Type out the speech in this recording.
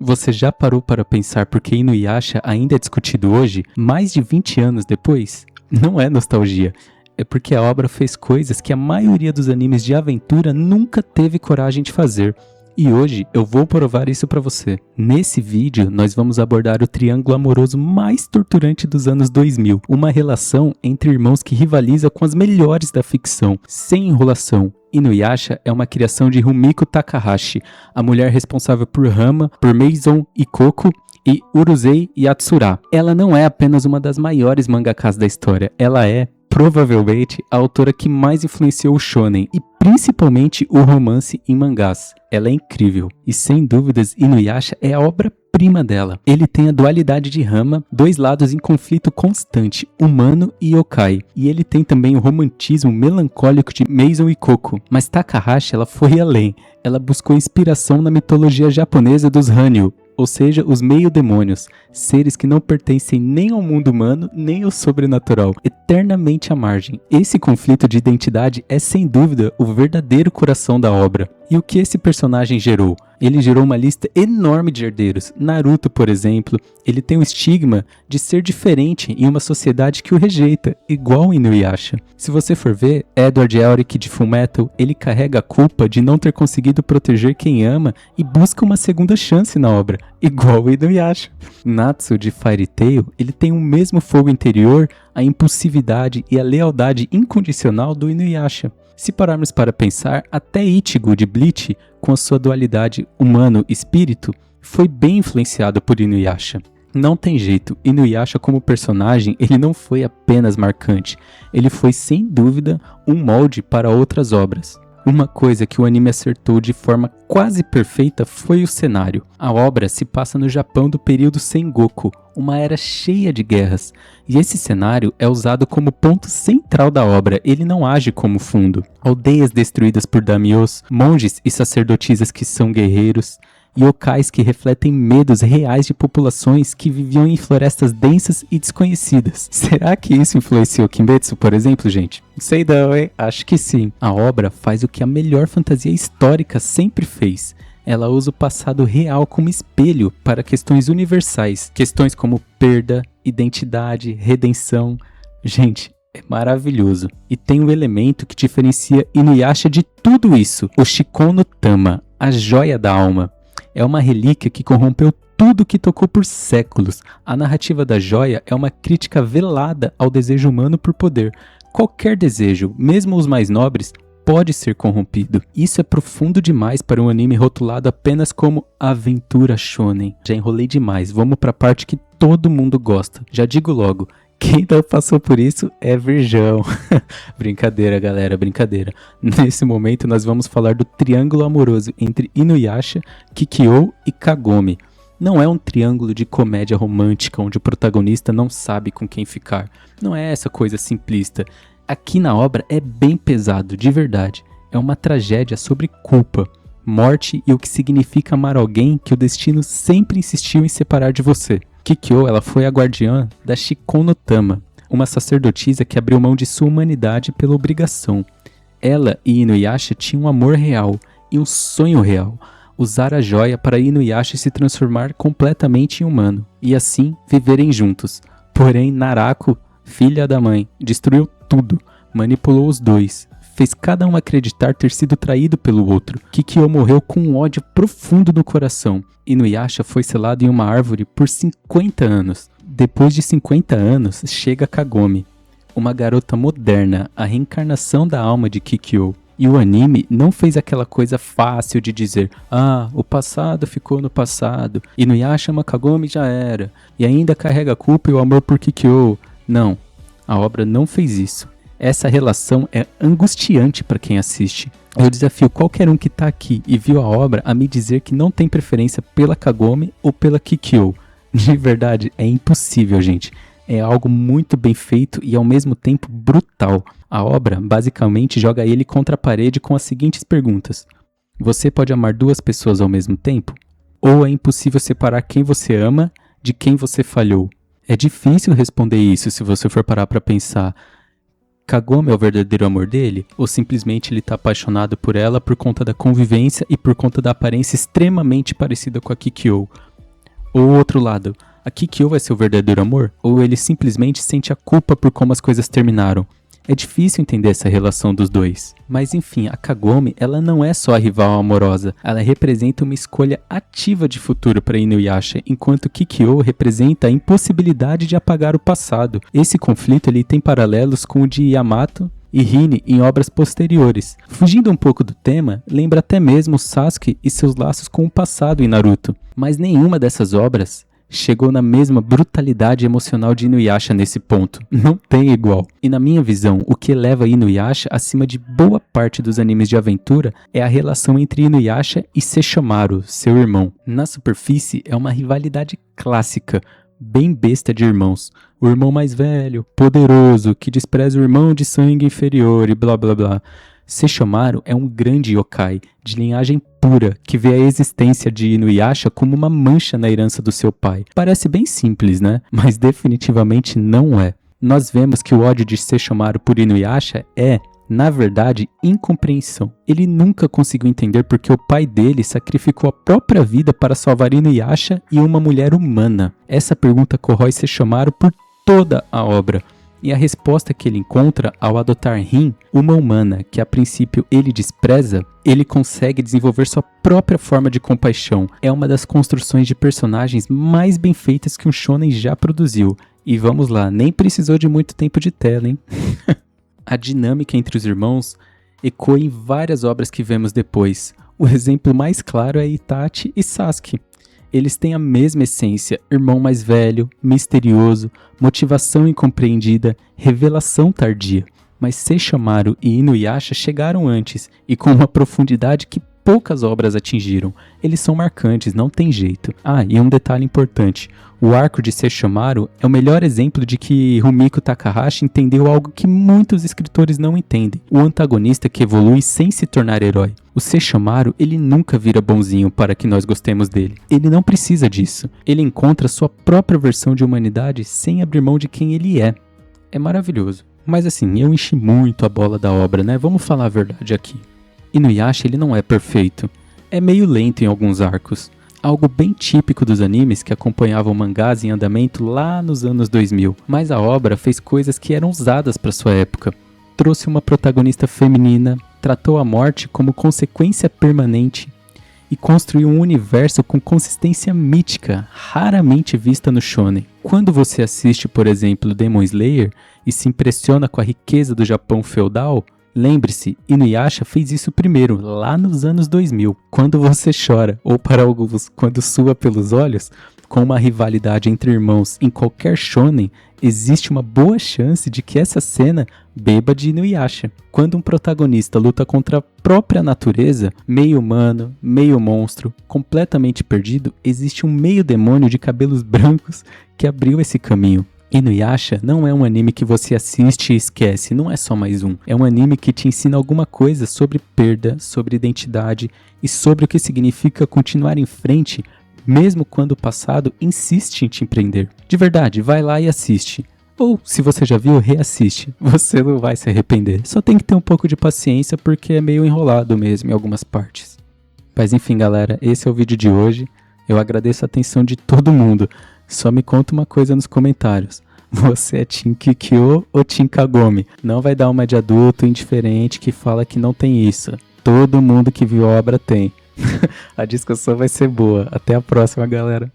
Você já parou para pensar por que Inuyasha ainda é discutido hoje, mais de 20 anos depois? Não é nostalgia, é porque a obra fez coisas que a maioria dos animes de aventura nunca teve coragem de fazer. E hoje eu vou provar isso pra você. Nesse vídeo nós vamos abordar o triângulo amoroso mais torturante dos anos 2000, uma relação entre irmãos que rivaliza com as melhores da ficção, sem enrolação. Inuyasha é uma criação de Rumiko Takahashi, a mulher responsável por Rama, por Maison Ikkoku e Urusei Yatsura. Ela não é apenas uma das maiores mangakas da história, ela é provavelmente a autora que mais influenciou o shonen e principalmente o romance em mangás. Ela é incrível e sem dúvidas Inuyasha é a obra-prima dela. Ele tem a dualidade de Rama, dois lados em conflito constante, humano e yokai. E ele tem também o romantismo melancólico de Maison Ikkoku. Mas Takahashi ela foi além. Ela buscou inspiração na mitologia japonesa dos Hanyu, ou seja, os meio-demônios, seres que não pertencem nem ao mundo humano, nem ao sobrenatural, eternamente à margem. Esse conflito de identidade é sem dúvida o verdadeiro coração da obra. E o que esse personagem gerou? Ele gerou uma lista enorme de herdeiros. Naruto, por exemplo, ele tem o estigma de ser diferente em uma sociedade que o rejeita, igual Inuyasha. Se você for ver, Edward Elric de Fullmetal, ele carrega a culpa de não ter conseguido proteger quem ama e busca uma segunda chance na obra, igual Inuyasha. Natsu de Fairy Tail, ele tem o mesmo fogo interior, a impulsividade e a lealdade incondicional do Inuyasha. Se pararmos para pensar, até Ichigo de Bleach, com a sua dualidade humano-espírito, foi bem influenciado por Inuyasha. Não tem jeito, Inuyasha como personagem, ele não foi apenas marcante, ele foi sem dúvida um molde para outras obras. Uma coisa que o anime acertou de forma quase perfeita foi o cenário. A obra se passa no Japão do período Sengoku, uma era cheia de guerras, e esse cenário é usado como ponto central da obra, ele não age como fundo. Aldeias destruídas por daimyos, monges e sacerdotisas que são guerreiros, yokais que refletem medos reais de populações que viviam em florestas densas e desconhecidas. Será que isso influenciou Kimetsu, por exemplo, gente? Não sei não, hein? Acho que sim. A obra faz o que a melhor fantasia histórica sempre fez. Ela usa o passado real como espelho para questões universais. Questões como perda, identidade, redenção. Gente, é maravilhoso. E tem um elemento que diferencia Inuyasha de tudo isso. O Shikon no Tama, a joia da alma. É uma relíquia que corrompeu tudo que tocou por séculos. A narrativa da joia é uma crítica velada ao desejo humano por poder. Qualquer desejo, mesmo os mais nobres, pode ser corrompido. Isso é profundo demais para um anime rotulado apenas como aventura shonen. Já enrolei demais, vamos para a parte que todo mundo gosta. Já digo logo, quem não passou por isso é virgão. Brincadeira, galera, brincadeira. Nesse momento nós vamos falar do triângulo amoroso entre Inuyasha, Kikyo e Kagome. Não é um triângulo de comédia romântica onde o protagonista não sabe com quem ficar. Não é essa coisa simplista. Aqui na obra é bem pesado, de verdade. É uma tragédia sobre culpa, morte e o que significa amar alguém que o destino sempre insistiu em separar de você. Kikyo, ela foi a guardiã da Shikon no Tama, uma sacerdotisa que abriu mão de sua humanidade pela obrigação. Ela e Inuyasha tinham um amor real e um sonho real, usar a joia para Inuyasha se transformar completamente em humano, e assim viverem juntos. Porém, Narako, filha da mãe, destruiu tudo, manipulou os dois, fez cada um acreditar ter sido traído pelo outro. Kikyo morreu com um ódio profundo no coração. Inuyasha foi selado em uma árvore por 50 anos. Depois de 50 anos, chega Kagome, uma garota moderna, a reencarnação da alma de Kikyo. E o anime não fez aquela coisa fácil de dizer o passado ficou no passado, Inuyasha ama Kagome já era, e ainda carrega a culpa e o amor por Kikyo. Não, a obra não fez isso. Essa relação é angustiante para quem assiste. Eu desafio qualquer um que está aqui e viu a obra a me dizer que não tem preferência pela Kagome ou pela Kikyo. De verdade, é impossível, gente. É algo muito bem feito e ao mesmo tempo brutal. A obra basicamente joga ele contra a parede com as seguintes perguntas. Você pode amar duas pessoas ao mesmo tempo? Ou é impossível separar quem você ama de quem você falhou? É difícil responder isso se você for parar para pensar. Kagome é o verdadeiro amor dele? Ou simplesmente ele está apaixonado por ela por conta da convivência e por conta da aparência extremamente parecida com a Kikyo? Ou o outro lado, a Kikyo vai ser o verdadeiro amor? Ou ele simplesmente sente a culpa por como as coisas terminaram? É difícil entender essa relação dos dois. Mas enfim, a Kagome, ela não é só a rival amorosa, ela representa uma escolha ativa de futuro para Inuyasha, enquanto Kikyo representa a impossibilidade de apagar o passado. Esse conflito ele tem paralelos com o de Yamato e Rin em obras posteriores. Fugindo um pouco do tema, lembra até mesmo Sasuke e seus laços com o passado em Naruto. Mas nenhuma dessas obras chegou na mesma brutalidade emocional de Inuyasha nesse ponto. Não tem igual. E na minha visão, o que eleva Inuyasha acima de boa parte dos animes de aventura é a relação entre Inuyasha e Sesshomaru, seu irmão. Na superfície, é uma rivalidade clássica, bem besta de irmãos. O irmão mais velho, poderoso, que despreza o irmão de sangue inferior e blá blá blá. Sesshomaru é um grande yokai, de linhagem pura, que vê a existência de Inuyasha como uma mancha na herança do seu pai. Parece bem simples, né? Mas definitivamente não é. Nós vemos que o ódio de Sesshomaru por Inuyasha é, na verdade, incompreensão. Ele nunca conseguiu entender porque o pai dele sacrificou a própria vida para salvar Inuyasha e uma mulher humana. Essa pergunta corrói Sesshomaru por toda a obra. E a resposta que ele encontra ao adotar Rin, uma humana que a princípio ele despreza, ele consegue desenvolver sua própria forma de compaixão. É uma das construções de personagens mais bem feitas que um shonen já produziu. E vamos lá, nem precisou de muito tempo de tela, hein? A dinâmica entre os irmãos ecoa em várias obras que vemos depois. O exemplo mais claro é Itachi e Sasuke. Eles têm a mesma essência, irmão mais velho, misterioso, motivação incompreendida, revelação tardia. Mas Sesshomaru e Inuyasha chegaram antes e com uma profundidade que poucas obras atingiram. Eles são marcantes, não tem jeito. Ah, e um detalhe importante. O arco de Sesshomaru é o melhor exemplo de que Rumiko Takahashi entendeu algo que muitos escritores não entendem. O antagonista que evolui sem se tornar herói. O Sesshomaru, ele nunca vira bonzinho para que nós gostemos dele. Ele não precisa disso. Ele encontra sua própria versão de humanidade sem abrir mão de quem ele é. É maravilhoso. Mas assim, eu enchi muito a bola da obra, né? Vamos falar a verdade aqui. Inuyasha, ele não é perfeito. É meio lento em alguns arcos. Algo bem típico dos animes que acompanhavam mangás em andamento lá nos anos 2000. Mas a obra fez coisas que eram usadas para sua época. Trouxe uma protagonista feminina, tratou a morte como consequência permanente e construiu um universo com consistência mítica, raramente vista no shonen. Quando você assiste, por exemplo, Demon Slayer e se impressiona com a riqueza do Japão feudal, lembre-se, Inuyasha fez isso primeiro, lá nos anos 2000. Quando você chora, ou para alguns, quando sua pelos olhos, com uma rivalidade entre irmãos em qualquer shonen, existe uma boa chance de que essa cena beba de Inuyasha. Quando um protagonista luta contra a própria natureza, meio humano, meio monstro, completamente perdido, existe um meio demônio de cabelos brancos que abriu esse caminho. Inuyasha não é um anime que você assiste e esquece, não é só mais um. É um anime que te ensina alguma coisa sobre perda, sobre identidade e sobre o que significa continuar em frente, mesmo quando o passado insiste em te empreender. De verdade, vai lá e assiste. Ou, se você já viu, reassiste. Você não vai se arrepender. Só tem que ter um pouco de paciência porque é meio enrolado mesmo em algumas partes. Mas enfim, galera, esse é o vídeo de hoje. Eu agradeço a atenção de todo mundo. Só me conta uma coisa nos comentários. Você é Team Kikyo ou Team Kagome? Não vai dar uma de adulto indiferente que fala que não tem isso. Todo mundo que viu a obra tem. A discussão vai ser boa. Até a próxima, galera.